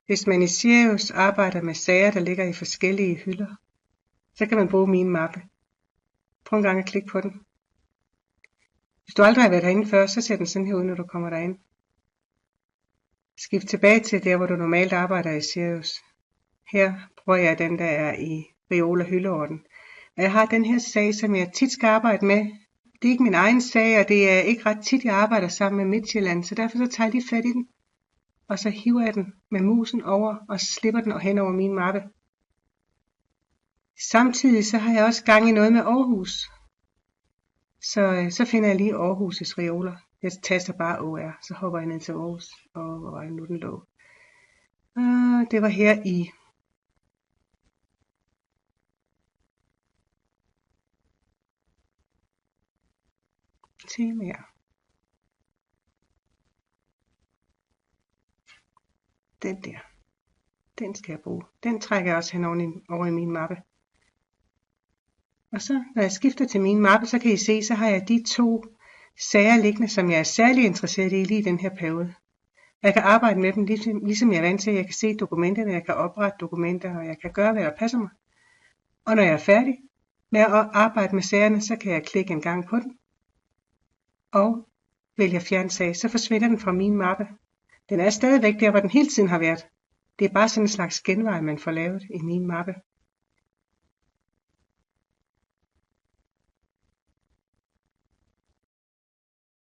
Hvis man i Sirius arbejder med sager, der ligger i forskellige hylder, så kan man bruge min mappe. Prøv en gang at klikke på den. Hvis du aldrig har været herinde før, så ser den sådan her ud, når du kommer derind. Skift tilbage til der, hvor du normalt arbejder i Sirius. Her bruger jeg den, der er i reol- og hyldeorden. Og jeg har den her sag, som jeg tit skal arbejde med. Det er ikke min egen sag, og det er ikke ret tit, jeg arbejder sammen med Midtjylland, så derfor så tager jeg lige fat i den. Og så hiver jeg den med musen over og slipper den hen over min mappe. Samtidig så har jeg også gang i noget med Aarhus. Så finder jeg lige Aarhus' reoler. Jeg taster bare OR, så hopper jeg ned til Aarhus. Og hvor var det nu den lå? Det var her i temaer. Den der. Den skal jeg bruge. Den trækker jeg også hen over i min mappe. Og så når jeg skifter til min mappe, så kan I se, så har jeg de 2 sager liggende, som jeg er særlig interesseret i lige i den her periode. Jeg kan arbejde med dem, ligesom jeg er vant til. Jeg kan se dokumenterne, jeg kan oprette dokumenter, og jeg kan gøre, hvad der passer mig. Og når jeg er færdig med at arbejde med sagerne, så kan jeg klikke en gang på den. Og vælge fjern sag, så forsvinder den fra min mappe. Den er stadigvæk der, hvor den hele tiden har været. Det er bare sådan en slags genvej, man får lavet i min mappe.